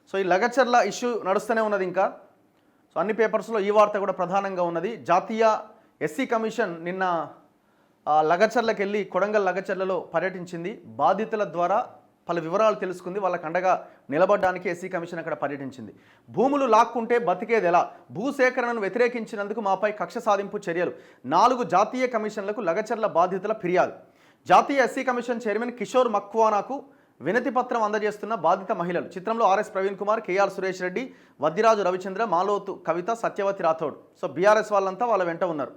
So ఈ Lagacharla issue నడుస్తూనే ఉన్నది ఇంకా. సో అన్ని పేపర్స్లో ఈ వార్త కూడా ప్రధానంగా ఉన్నది. జాతీయ ఎస్సీ కమిషన్ నిన్న లగచర్లకు వెళ్ళి కొడంగల్ లగచర్లలో పర్యటించింది. బాధితుల ద్వారా పలు వివరాలు తెలుసుకుంది. వాళ్ళకు అండగా నిలబడడానికి ఎస్సీ కమిషన్ అక్కడ పర్యటించింది. భూములు లాక్కుంటే బతికేది ఎలా, భూసేకరణను వ్యతిరేకించినందుకు మాపై కక్ష సాధింపు చర్యలు, 4 జాతీయ కమిషన్లకు లగచర్ల బాధితుల ఫిర్యాదు. జాతీయ ఎస్సీ కమిషన్ చైర్మన్ కిషోర్ మక్వానాకు వినతి పత్రం అందజేస్తున్న బాధిత మహిళలు. చిత్రంలో ఆర్ఎస్ ప్రవీణ్ కుమార్, కేఆర్ సురేష్ రెడ్డి, వద్దిరాజు రవిచంద్ర, మాలోతు కవిత, సత్యవతి రాథోడ్. సో బీఆర్ఎస్ వాళ్ళంతా వాళ్ళ వెంట ఉన్నారు.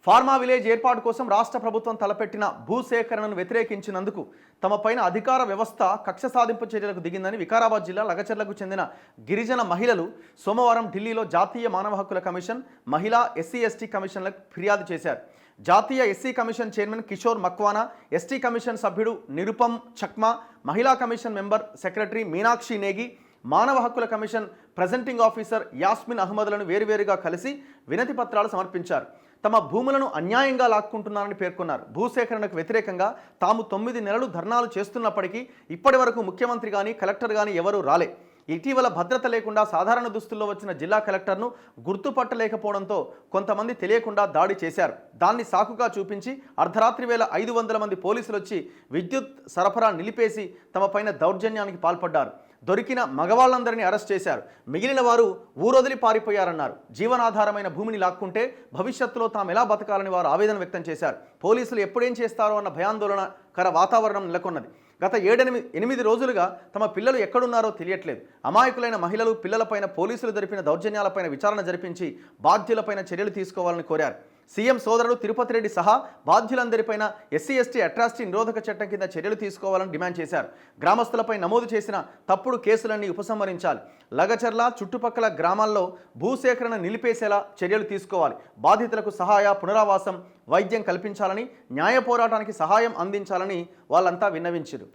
ఫార్మా విలేజ్ ఏర్పాటు కోసం రాష్ట్ర ప్రభుత్వం తలపెట్టిన భూసేకరణను వ్యతిరేకించినందుకు తమపైన అధికార వ్యవస్థ కక్ష సాధింపు చర్యలకు దిగిందని వికారాబాద్ జిల్లా లగచర్లకు చెందిన గిరిజన మహిళలు సోమవారం ఢిల్లీలో జాతీయ మానవ హక్కుల కమిషన్, మహిళా ఎస్సీ ఎస్టీ కమిషన్లకు ఫిర్యాదు చేశారు. జాతీయ SC commission chairman Kishore Makwana, ST commission సభ్యుడు నిరుపమ్ చక్మా, మహిళా commission member secretary Meenakshi Negi, మానవ హక్కుల కమిషన్ ప్రెజెంటింగ్ ఆఫీసర్ యాస్మిన్ అహ్మద్లను వేరువేరుగా కలిసి వినతి పత్రాలు సమర్పించారు. తమ భూములను అన్యాయంగా లాక్కుంటున్నారని పేర్కొన్నారు. భూసేకరణకు వ్యతిరేకంగా తాము 9 నెలలు ధర్నాలు చేస్తున్నప్పటికీ ఇప్పటి వరకు ముఖ్యమంత్రి కానీ కలెక్టర్ కానీ ఎవరూ రాలే. ఇటీవల భద్రత లేకుండా సాధారణ దుస్తుల్లో వచ్చిన జిల్లా కలెక్టర్ను గుర్తుపట్టలేకపోవడంతో కొంతమంది తెలియకుండా దాడి చేశారు. దాన్ని సాకుగా చూపించి అర్ధరాత్రి వేళ 500 మంది పోలీసులు వచ్చి విద్యుత్ సరఫరా నిలిపేసి తమ పైన దౌర్జన్యానికి పాల్పడ్డారు. దొరికిన మగవాళ్ళందరినీ అరెస్ట్ చేశారు. మిగిలిన వారు ఊరొదిలి పారిపోయారన్నారు. జీవనాధారమైన భూమిని లాక్కుంటే భవిష్యత్తులో తాము ఎలా బతకాలని వారు ఆవేదన వ్యక్తం చేశారు. పోలీసులు ఎప్పుడేం చేస్తారో అన్న భయాందోళనకర వాతావరణం నెలకొన్నది. గత 7-8 రోజులుగా తమ పిల్లలు ఎక్కడున్నారో తెలియట్లేదు. అమాయకులైన మహిళలు, పిల్లలపైన పోలీసులు జరిపిన దౌర్జన్యాలపైన విచారణ జరిపించి బాధ్యులపైన చర్యలు తీసుకోవాలని కోరారు. సీఎం సోదరుడు తిరుపతి రెడ్డి సహా బాధ్యులందరిపైన ఎస్సీ ఎస్టీ అట్రాసిటీ నిరోధక చట్టం కింద చర్యలు తీసుకోవాలని డిమాండ్ చేశారు. గ్రామస్తులపై నమోదు చేసిన తప్పుడు కేసులన్నీ ఉపసంహరించాలి. లగచర్ల చుట్టుపక్కల గ్రామాల్లో భూసేకరణ నిలిపేసేలా చర్యలు తీసుకోవాలి. బాధితులకు సహాయ, పునరావాసం, వైద్యం కల్పించాలని, న్యాయ పోరాటానికి సహాయం అందించాలని వాళ్ళంతా విన్నవించారు.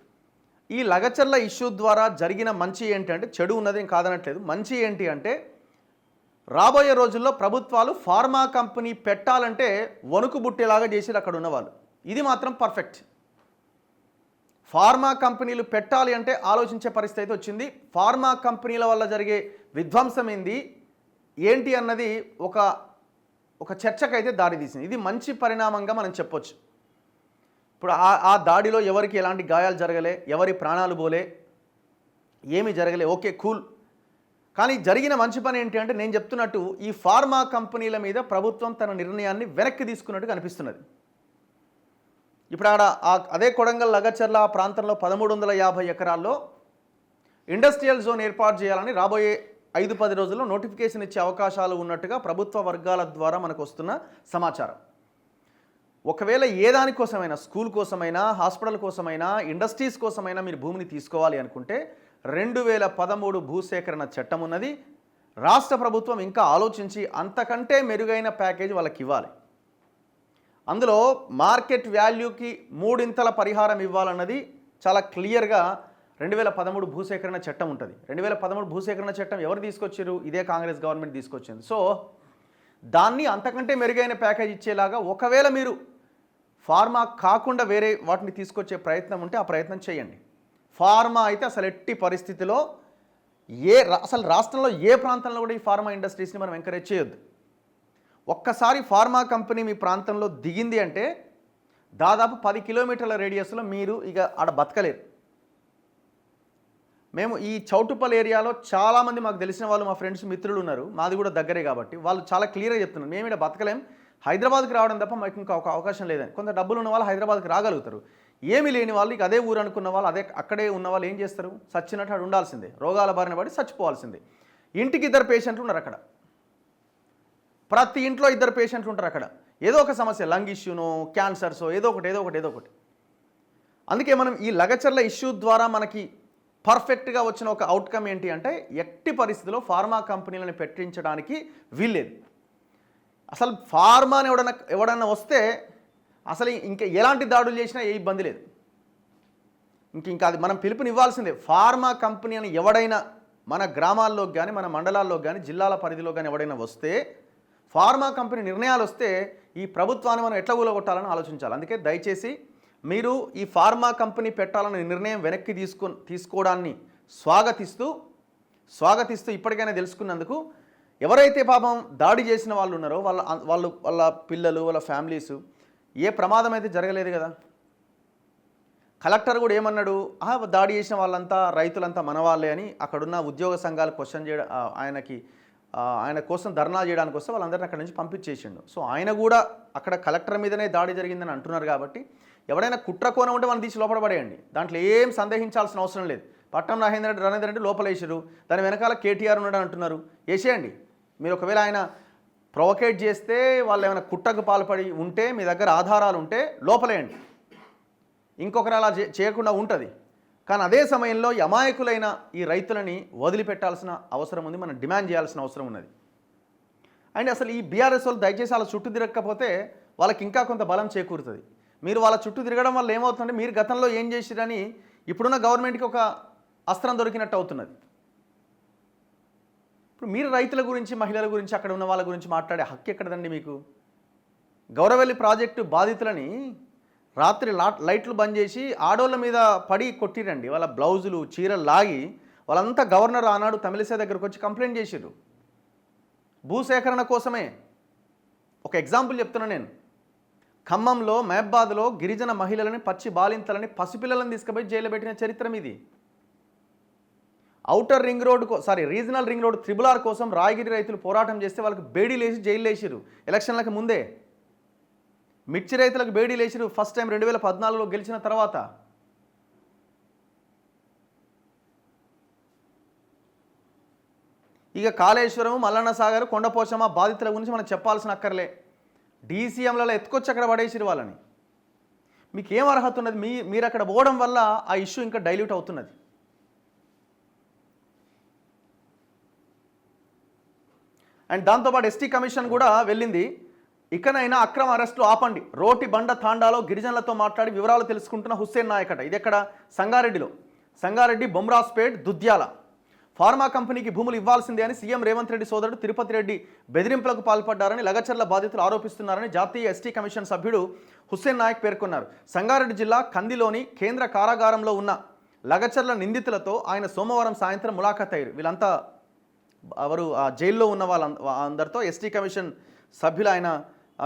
ఈ లగచర్ల ఇష్యూ ద్వారా జరిగిన మంచి ఏంటి అంటే, చెడు ఉన్నది కాదనట్లేదు, మంచి ఏంటి అంటే రాబోయే రోజుల్లో ప్రభుత్వాలు ఫార్మా కంపెనీ పెట్టాలంటే వణుకు బుట్టేలాగా చేసి అక్కడ ఉన్నవాళ్ళు. ఇది మాత్రం పర్ఫెక్ట్. ఫార్మా కంపెనీలు పెట్టాలి అంటే ఆలోచించే పరిస్థితి వచ్చింది. ఫార్మా కంపెనీల వల్ల జరిగే విధ్వంసం ఏంటి అన్నది ఒక చర్చకైతే దారితీసింది. ఇది మంచి పరిణామంగా మనం చెప్పొచ్చు. ఇప్పుడు ఆ దాడిలో ఎవరికి ఎలాంటి గాయాలు జరగలే, ఎవరి ప్రాణాలు పోలే, ఏమీ జరగలే, ఓకే కూల్. కానీ జరిగిన మంచి పని ఏంటి అంటే, నేను చెప్తున్నట్టు ఈ ఫార్మా కంపెనీల మీద ప్రభుత్వం తన నిర్ణయాన్ని వెనక్కి తీసుకున్నట్టు కనిపిస్తున్నది. ఇప్పుడు అదే కొడంగల్ లగచర్ల ప్రాంతంలో 1350 ఎకరాల్లో ఇండస్ట్రియల్ జోన్ ఏర్పాటు చేయాలని రాబోయే 5-10 రోజుల్లో నోటిఫికేషన్ ఇచ్చే అవకాశాలు ఉన్నట్టుగా ప్రభుత్వ వర్గాల ద్వారా మనకు వస్తున్న సమాచారం. ఒకవేళ ఏ దానికోసమైనా, స్కూల్ కోసమైనా, హాస్పిటల్ కోసమైనా, ఇండస్ట్రీస్ కోసమైనా మీరు భూమిని తీసుకోవాలి అనుకుంటే 2013 భూసేకరణ చట్టం ఉన్నది. రాష్ట్ర ప్రభుత్వం ఇంకా ఆలోచించి అంతకంటే మెరుగైన ప్యాకేజ్ వాళ్ళకి ఇవ్వాలి. అందులో మార్కెట్ వాల్యూకి 3 పరిహారం ఇవ్వాలన్నది చాలా క్లియర్గా 2013 భూసేకరణ చట్టం ఉంటుంది. 2013 భూసేకరణ చట్టం ఎవరు తీసుకొచ్చారు? ఇదే కాంగ్రెస్ గవర్నమెంట్ తీసుకొచ్చింది. సో దాన్ని అంతకంటే మెరుగైన ప్యాకేజ్ ఇచ్చేలాగా ఒకవేళ మీరు ఫార్మా కాకుండా వేరే వాటిని తీసుకొచ్చే ప్రయత్నం ఉంటే ఆ ప్రయత్నం చేయండి. ఫార్మా అయితే అసలు ఎట్టి పరిస్థితిలో అసలు రాష్ట్రంలో ఏ ప్రాంతంలో కూడా ఈ ఫార్మా ఇండస్ట్రీస్ని మనం ఎంకరేజ్ చేయొద్దు. ఒక్కసారి ఫార్మా కంపెనీ మీ ప్రాంతంలో దిగింది అంటే దాదాపు 10 కిలోమీటర్ల రేడియస్లో మీరు ఇక ఆడ బతకలేరు. మేము ఈ చౌటుపల్ ఏరియాలో చాలామంది మాకు తెలిసిన వాళ్ళు, మా ఫ్రెండ్స్, మిత్రులు ఉన్నారు. మాది కూడా దగ్గరే కాబట్టి వాళ్ళు చాలా క్లియర్గా చెప్తున్నారు, మేము ఇక్కడ బతకలేం, హైదరాబాద్కి రావడం తప్ప మాకు ఇంకా ఒక అవకాశం లేదని. కొంత డబ్బులు ఉన్న వాళ్ళు హైదరాబాద్కి రాగలుగుతారు. ఏమీ లేని వాళ్ళు, ఇక అదే ఊరు అనుకున్న వాళ్ళు, అక్కడే ఉన్న వాళ్ళు ఏం చేస్తారు? చచ్చినట్టు అక్కడ ఉండాల్సిందే, రోగాల బారిన పడి చచ్చిపోవాల్సిందే. ఇంటికి 2 పేషెంట్లు ఉన్నారు అక్కడ, ప్రతి ఇంట్లో 2 పేషెంట్లు ఉంటారు అక్కడ. ఏదో ఒక సమస్య, లంగ్ ఇష్యూనో, క్యాన్సర్సో, ఏదో ఒకటి. అందుకే మనం ఈ లగచర్ల ఇష్యూ ద్వారా మనకి పర్ఫెక్ట్గా వచ్చిన ఒక అవుట్కమ్ ఏంటి అంటే, ఎట్టి పరిస్థితిలో ఫార్మా కంపెనీలను పెట్టించడానికి వీల్లేదు. అసలు ఫార్మాని ఎవడన్నా వస్తే అసలు ఇంకా ఎలాంటి దాడులు చేసినా ఏ ఇబ్బంది లేదు. ఇంకా అది మనం పిలుపునివ్వాల్సిందే. ఫార్మా కంపెనీ అని ఎవడైనా మన గ్రామాల్లోకి కానీ, మన మండలాల్లోకి కానీ, జిల్లాల పరిధిలో కానీ ఎవడైనా వస్తే, ఫార్మా కంపెనీ నిర్ణయాలు వస్తే ఈ ప్రభుత్వాన్ని మనం ఎట్లా కూలగొట్టాలని ఆలోచించాలి. అందుకే దయచేసి మీరు ఈ ఫార్మా కంపెనీ పెట్టాలనే నిర్ణయం వెనక్కి తీసుకోవడాన్ని స్వాగతిస్తూ స్వాగతిస్తూ ఇప్పటికైనా తెలుసుకున్నందుకు ఎవరైతే పాపం దాడి చేసిన వాళ్ళు ఉన్నారో వాళ్ళ పిల్లలు వాళ్ళ ఫ్యామిలీస్ ఏ ప్రమాదం అయితే జరగలేదు కదా. కలెక్టర్ కూడా ఏమన్నాడు, దాడి చేసిన వాళ్ళంతా రైతులంతా మనవాళ్ళే అని అక్కడున్న ఉద్యోగ సంఘాలు క్వశ్చన్ చేయడం ఆయన కోసం ధర్నా చేయడానికి వస్తే వాళ్ళందరినీ అక్కడి నుంచి పంపించేసిండు. సో ఆయన కూడా అక్కడ కలెక్టర్ మీదనే దాడి జరిగిందని అంటున్నారు కాబట్టి ఎవడైనా కుట్ర కోణం ఉంటే మనం తీసి లోపల పడేయండి, దాంట్లో ఏం సందేహించాల్సిన అవసరం నరేందర్ రెడ్డి లోపలేసారు, దాని వెనకాల కేటీఆర్ ఉన్నాడు అంటున్నారు, వేసేయండి. మీరు ఒకవేళ ఆయన ప్రొవోకేట్ చేస్తే వాళ్ళు ఏమైనా కుట్రకు పాల్పడి ఉంటే మీ దగ్గర ఆధారాలు ఉంటే లోపలేయండి, ఇంకొకరు అలా చేయకుండా ఉంటుంది. కానీ అదే సమయంలో అమాయకులైన ఈ రైతులని వదిలిపెట్టాల్సిన అవసరం ఉంది, మనం డిమాండ్ చేయాల్సిన అవసరం ఉన్నది. అండ్ అసలు ఈ బీఆర్ఎస్ వాళ్ళు దయచేసి వాళ్ళ చుట్టూ తిరగకపోతే వాళ్ళకి ఇంకా కొంత బలం చేకూరుతుంది. మీరు వాళ్ళ చుట్టూ తిరగడం వల్ల ఏమవుతుందంటే మీరు గతంలో ఏం చేసిరని ఇప్పుడున్న గవర్నమెంట్కి ఒక అస్త్రం దొరికినట్టు అవుతున్నది. ఇప్పుడు మీరు రైతుల గురించి మహిళల గురించి అక్కడ ఉన్న వాళ్ళ గురించి మాట్లాడే హక్కు ఎక్కడదండి మీకు? గౌరవెల్లి ప్రాజెక్టు బాధితులని రాత్రి లైట్లు బంద్ చేసి ఆడోళ్ళ మీద పడి కొట్టిరండి, వాళ్ళ బ్లౌజులు చీరలు లాగి వాళ్ళంతా గవర్నర్ ఆనాడు తమిళిసై దగ్గరకు వచ్చి కంప్లైంట్ చేసిర్రు భూసేకరణ కోసమే. ఒక ఎగ్జాంపుల్ చెప్తున్నా నేను, ఖమ్మంలో మహబాద్లో గిరిజన మహిళలని పచ్చి బాలింతలని పసిపిల్లలను తీసుకుపోయి జైలు పెట్టిన చరిత్ర మీది. Outer ring road regional ring road RRR కోసం రాయగిరి రైతులు పోరాటం చేస్తే వాళ్ళకి బేడీలు వేసి జైలు వేసిరు ఎలక్షన్లకు ముందే. మిర్చి రైతులకు బేడీలు వేసిరు ఫస్ట్ టైం 2014లో గెలిచిన తర్వాత. ఇక కాళేశ్వరం, మల్లన్న సాగర్, కొండపోచమ్మ బాధితుల గురించి మనం చెప్పాల్సిన అక్కర్లే. డీసీఎంలలో ఎత్తుకొచ్చి అక్కడ పడేసిరు వాళ్ళని. మీకు ఏం అర్హత ఉన్నది? మీరు అక్కడ పోవడం వల్ల ఆ ఇష్యూ ఇంకా డైల్యూట్ అవుతున్నది. అండ్ దాంతోపాటు ఎస్టీ కమిషన్ కూడా వెళ్ళింది. ఇకనైనా అక్రమ అరెస్టులు ఆపండి. రోటి బండ తాండాలో గిరిజనులతో మాట్లాడి వివరాలు తెలుసుకుంటున్న హుస్సేన్ నాయక్ అట. ఇది ఎక్కడ? సంగారెడ్డిలో. సంగారెడ్డి, బొమ్రాస్పేట్, దుద్యాల ఫార్మా కంపెనీకి భూములు ఇవ్వాల్సిందే అని సీఎం రేవంత్ రెడ్డి సోదరుడు తిరుపతి రెడ్డి బెదిరింపులకు పాల్పడ్డారని లగచర్ల బాధితులు ఆరోపిస్తున్నారని జాతీయ ఎస్టీ కమిషన్ సభ్యుడు హుస్సేన్ నాయక్ పేర్కొన్నారు. సంగారెడ్డి జిల్లా కందిలోని కేంద్ర కారాగారంలో ఉన్న లగచర్ల నిందితులతో ఆయన సోమవారం సాయంత్రం ములాఖత్ అయ్యారు. వీళ్ళంతా ఎవరు? జైల్లో ఉన్న వాళ్ళందరితో ఎస్టీ కమిషన్ సభ్యులు ఆయన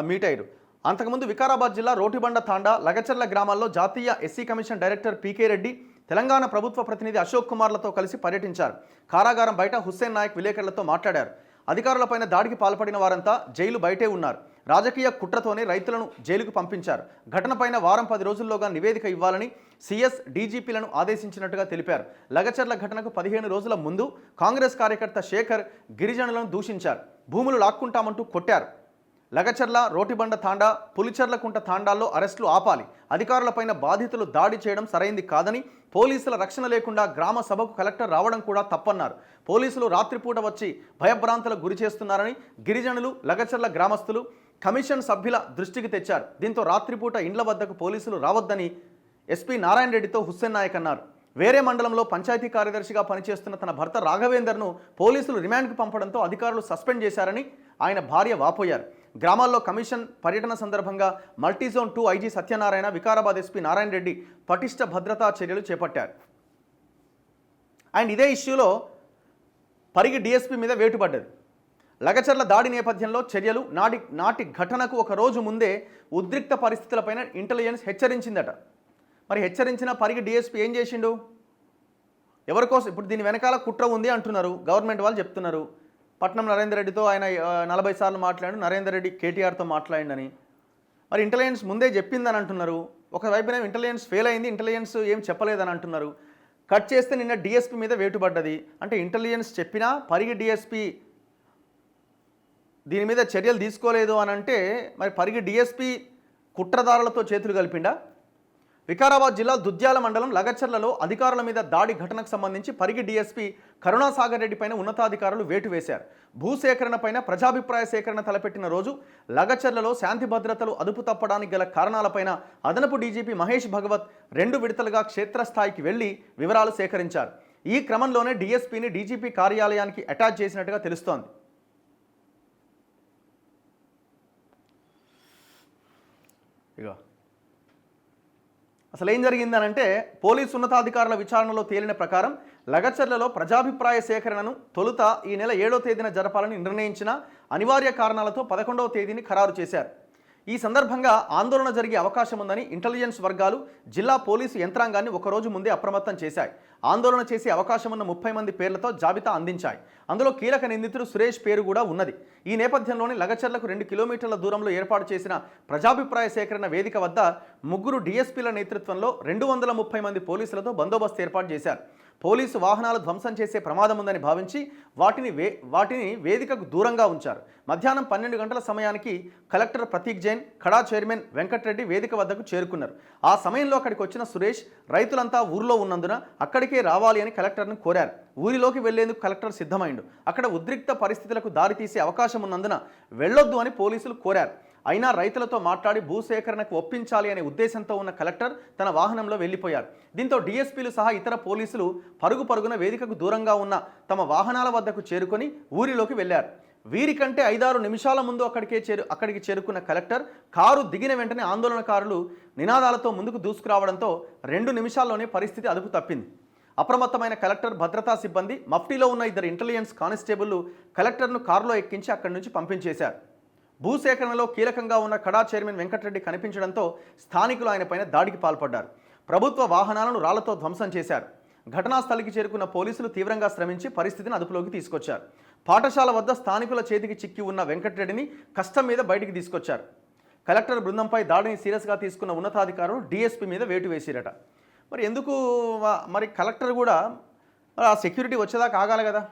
మీట్ అయ్యారు. అంతకుముందు వికారాబాద్ జిల్లా రోటిబండ తాండా, లగచర్ల గ్రామాల్లో జాతీయ ఎస్సీ కమిషన్ డైరెక్టర్ పీకే రెడ్డి, తెలంగాణ ప్రభుత్వ ప్రతినిధి అశోక్ కుమార్లతో కలిసి పర్యటించారు. కారాగారం బయట హుస్సేన్ నాయక్ విలేకరులతో మాట్లాడారు. అధికారులపైన దాడికి పాల్పడిన వారంతా జైలు బయటే ఉన్నారు. రాజకీయ కుట్రతోనే రైతులను జైలుకు పంపించారు. ఘటనపైన వారం 10 రోజుల్లోగా నివేదిక ఇవ్వాలని సీఎస్ డీజీపీలను ఆదేశించినట్టుగా తెలిపారు. లగచర్ల ఘటనకు 15 రోజుల ముందు కాంగ్రెస్ కార్యకర్త శేఖర్ గిరిజనులను దూషించారు. భూములు లాక్కుంటామంటూ కొట్టారు. లగచర్ల, రోటిబండ తాండా, పులిచెర్లకుంట తాండాల్లో అరెస్టులు ఆపాలి. అధికారులపైన బాధితులు దాడి చేయడం సరైంది కాదని, పోలీసుల రక్షణ లేకుండా గ్రామ సభకు కలెక్టర్ రావడం కూడా తప్పన్నారు. పోలీసులు రాత్రిపూట వచ్చి భయభ్రాంతులకు గురి చేస్తున్నారని గిరిజనులు, లగచర్ల గ్రామస్తులు కమిషన్ సభ్యుల దృష్టికి తెచ్చారు. దీంతో రాత్రిపూట ఇండ్ల వద్దకు పోలీసులు రావద్దని ఎస్పీ నారాయణ రెడ్డితో హుస్సేన్ నాయక్ అన్నారు. వేరే మండలంలో పంచాయతీ కార్యదర్శిగా పనిచేస్తున్న తన భర్త రాఘవేందర్ను పోలీసులు రిమాండ్కు పంపడంతో అధికారులు సస్పెండ్ చేశారని ఆయన భార్య వాపోయారు. గ్రామాల్లో కమిషన్ పర్యటన సందర్భంగా multizone 2 IG Satyanarayana, Vikarabad SP Narayana Reddy పటిష్ట భద్రతా చర్యలు చేపట్టారు. అండ్ ఇదే ఇష్యూలో పరిగి డీఎస్పీ మీద వేటుపడ్డది. లగచర్ల దాడి నేపథ్యంలో చర్యలు నాటి ఘటనకు ఒక రోజు ముందే ఉద్రిక్త పరిస్థితులపైన ఇంటెలిజెన్స్ హెచ్చరించిందట. మరి హెచ్చరించిన పరిగి డీఎస్పీ ఏం చేసిండు? ఎవరికోసం? ఇప్పుడు దీని వెనకాల కుట్ర ఉంది అంటున్నారు గవర్నమెంట్ వాళ్ళు చెప్తున్నారు. పట్నం నరేందర్ రెడ్డితో ఆయన 40 సార్లు మాట్లాడు, నరేందర్ రెడ్డి కేటీఆర్తో మాట్లాడిండని. మరి ఇంటెలిజెన్స్ ముందే చెప్పిందని అంటున్నారు. ఒకవైపున ఇంటెలిజెన్స్ ఫెయిల్ అయింది, ఇంటెలిజెన్స్ ఏం చెప్పలేదని అంటున్నారు. కట్ చేస్తే నిన్న డీఎస్పీ మీద వేటుపడ్డది. అంటే ఇంటెలిజెన్స్ చెప్పినా పరిగి డీఎస్పీ దీని మీద చర్యలు తీసుకోలేదు అని అంటే మరి పరిగి డీఎస్పీ కుట్రదారులతో చేతులు కలిపిండా? వికారాబాద్ జిల్లా దుద్యాల మండలం లగచర్లలో అధికారుల మీద దాడి ఘటనకు సంబంధించి పరిగి డీఎస్పీ కరుణాసాగర్ రెడ్డి పైన ఉన్నతాధికారులు వేటు వేశారు. భూసేకరణ పైన ప్రజాభిప్రాయ సేకరణ తలపెట్టిన రోజు లగచర్లలో శాంతి భద్రతలు అదుపు తప్పడానికి గల కారణాలపైన అదనపు డీజీపీ మహేష్ భగవత్ 2 విడతలుగా క్షేత్రస్థాయికి వెళ్లి వివరాలు సేకరించారు. ఈ క్రమంలోనే డీఎస్పీని డీజీపీ కార్యాలయానికి అటాచ్ చేసినట్టుగా తెలుస్తోంది. ఇగో అసలు ఏం జరిగిందనంటే పోలీసు ఉన్నతాధికారుల విచారణలో తేలిన ప్రకారం లగచర్లలో ప్రజాభిప్రాయ సేకరణను తొలుత ఈ నెల 7వ తేదీన జరపాలని నిర్ణయించిన అనివార్య కారణాలతో 11వ తేదీని ఖరారు చేశారు. ఈ సందర్భంగా ఆందోళన జరిగే అవకాశం ఉందని ఇంటెలిజెన్స్ వర్గాలు జిల్లా పోలీసు యంత్రాంగాన్ని ఒకరోజు ముందే అప్రమత్తం చేశాయి. ఆందోళన చేసే అవకాశం ఉన్న 30 మంది పేర్లతో జాబితా అందించాయి. అందులో కీలక నిందితుడు సురేష్ పేరు కూడా ఉన్నది. ఈ నేపథ్యంలోనే లగచర్లకు 2 కిలోమీటర్ల దూరంలో ఏర్పాటు చేసిన ప్రజాభిప్రాయ సేకరణ వేదిక వద్ద 3 డిఎస్పీల నేతృత్వంలో 230 మంది పోలీసులతో బందోబస్తు ఏర్పాటు చేశారు. పోలీసు వాహనాలు ధ్వంసం చేసే ప్రమాదం ఉందని భావించి వాటిని వేదికకు దూరంగా ఉంచారు. మధ్యాహ్నం 12 గంటల సమయానికి కలెక్టర్ ప్రతీక్ జైన్, కడా చైర్మన్ వెంకట్రెడ్డి వేదిక వద్దకు చేరుకున్నారు. ఆ సమయంలో అక్కడికి వచ్చిన సురేష్ రైతులంతా ఊర్లో ఉన్నందున అక్కడికే రావాలి అని కలెక్టర్ను కోరారు. ఊరిలోకి వెళ్లేందుకు కలెక్టర్ సిద్ధమైండు. అక్కడ ఉద్రిక్త పరిస్థితులకు దారితీసే అవకాశం ఉన్నందున వెళ్లొద్దు అని పోలీసులు కోరారు. అయినా రైతులతో మాట్లాడి భూసేకరణకు ఒప్పించాలి అనే ఉద్దేశంతో ఉన్న కలెక్టర్ తన వాహనంలో వెళ్లిపోయారు. దీంతో డీఎస్పీలు సహా ఇతర పోలీసులు పరుగున వేదికకు దూరంగా ఉన్న తమ వాహనాల వద్దకు చేరుకొని ఊరిలోకి వెళ్లారు. వీరికంటే 5-6 నిమిషాల ముందు అక్కడికి చేరుకున్న కలెక్టర్ కారు దిగిన వెంటనే ఆందోళనకారులు నినాదాలతో ముందుకు దూసుకురావడంతో 2 నిమిషాల్లోనే పరిస్థితి అదుపు తప్పింది. అప్రమత్తమైన కలెక్టర్, భద్రతా సిబ్బంది, మఫ్టీలో ఉన్న 2 ఇంటెలిజెన్స్ కానిస్టేబుళ్లు కలెక్టర్ను కారులో ఎక్కించి అక్కడి నుంచి పంపించేశారు. భూసేకరణలో కీలకంగా ఉన్న కడా చైర్మన్ వెంకట్రెడ్డి కనిపించడంతో స్థానికులు ఆయనపైన దాడికి పాల్పడ్డారు. ప్రభుత్వ వాహనాలను రాళ్లతో ధ్వంసం చేశారు. ఘటనా స్థలికి చేరుకున్న పోలీసులు తీవ్రంగా శ్రమించి పరిస్థితిని అదుపులోకి తీసుకొచ్చారు. పాఠశాల వద్ద స్థానికుల చేతికి చిక్కి ఉన్న వెంకట్రెడ్డిని కష్టం మీద బయటికి తీసుకొచ్చారు. కలెక్టర్ బృందంపై దాడిని సీరియస్గా తీసుకున్న ఉన్నతాధికారులు డీఎస్పీ మీద వేటు వేసిరట. మరి ఎందుకు కలెక్టర్ కూడా ఆ సెక్యూరిటీ వచ్చేదాకా ఆగాలి కదా.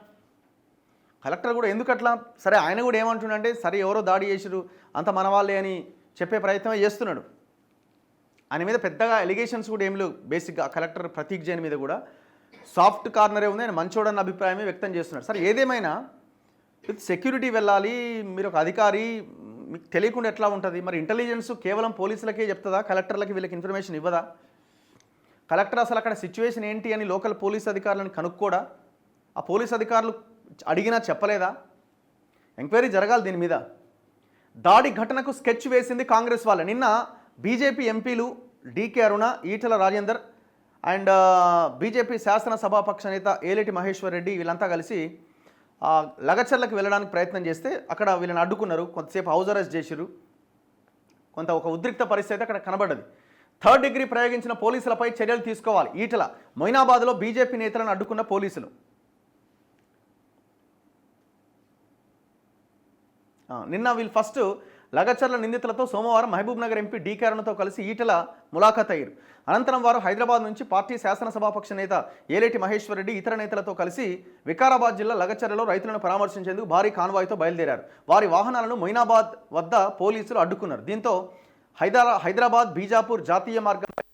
కలెక్టర్ కూడా ఎందుకట్లా? సరే, ఆయన కూడా ఏమంటున్నాడంటే సరే ఎవరో దాడి చేసిరు, అంత మన వాళ్ళే అని చెప్పే ప్రయత్నమే చేస్తున్నాడు. ఆయన మీద పెద్దగా ఎలిగేషన్స్ కూడా ఏం లేవు. బేసిక్గా కలెక్టర్ ప్రతీక్ జైన్ మీద కూడా సాఫ్ట్ కార్నరే ఉంది, ఆయన మంచోడన్న అభిప్రాయమే వ్యక్తం చేస్తున్నాడు. సరే, ఏదేమైనా విత్ సెక్యూరిటీ వెళ్ళాలి, మీరు ఒక అధికారి, మీకు తెలియకుండా ఎట్లా ఉంటుంది? మరి ఇంటెలిజెన్స్ కేవలం పోలీసులకే చెప్తుందా? కలెక్టర్లకి వీళ్ళకి ఇన్ఫర్మేషన్ ఇవ్వదా? కలెక్టర్ అసలు అక్కడ సిచ్యువేషన్ ఏంటి అని లోకల్ పోలీస్ అధికారులను కనుక్కోడా? ఆ పోలీస్ అధికారులు అడిగినా చెప్పలేదా? ఎంక్వైరీ జరగాలి దీని మీద. దాడి ఘటనకు స్కెచ్ వేసింది కాంగ్రెస్ వాళ్ళే. నిన్న బీజేపీ ఎంపీలు డీకే అరుణ, ఈటల రాజేందర్ అండ్ బీజేపీ శాసనసభాపక్ష నేత ఏలేటి మహేశ్వర్ రెడ్డి వీళ్ళంతా కలిసి లగచర్లకు వెళ్ళడానికి ప్రయత్నం చేస్తే అక్కడ వీళ్ళని అడ్డుకున్నారు. కొంతసేపు హౌస్ అరెస్ట్ చేసిరు. ఒక ఉద్రిక్త పరిస్థితి అక్కడ కనబడ్డది. 3rd డిగ్రీ ప్రయోగించిన పోలీసులపై చర్యలు తీసుకోవాలి. ఈటల మొయినాబాద్లో బీజేపీ నేతలను అడ్డుకున్న పోలీసులు. నిన్న వీళ్ళు ఫస్ట్ లగచర్ల నిందితులతో సోమవారం మహబూబ్ నగర్ ఎంపీ డీకే అరుణతో కలిసి ఈటల ములాఖాత్ అయ్యారు. అనంతరం వారు హైదరాబాద్ నుంచి పార్టీ శాసనసభాపక్ష నేత ఏలేటి మహేశ్వర్ రెడ్డి ఇతర నేతలతో కలిసి వికారాబాద్ జిల్లా లగచర్లలో రైతులను పరామర్శించేందుకు భారీ కాన్వాయ్తో బయలుదేరారు. వారి వాహనాలను మొయినాబాద్ వద్ద పోలీసులు అడ్డుకున్నారు. దీంతో హైదరాబాద్ బీజాపూర్ జాతీయ మార్గంపై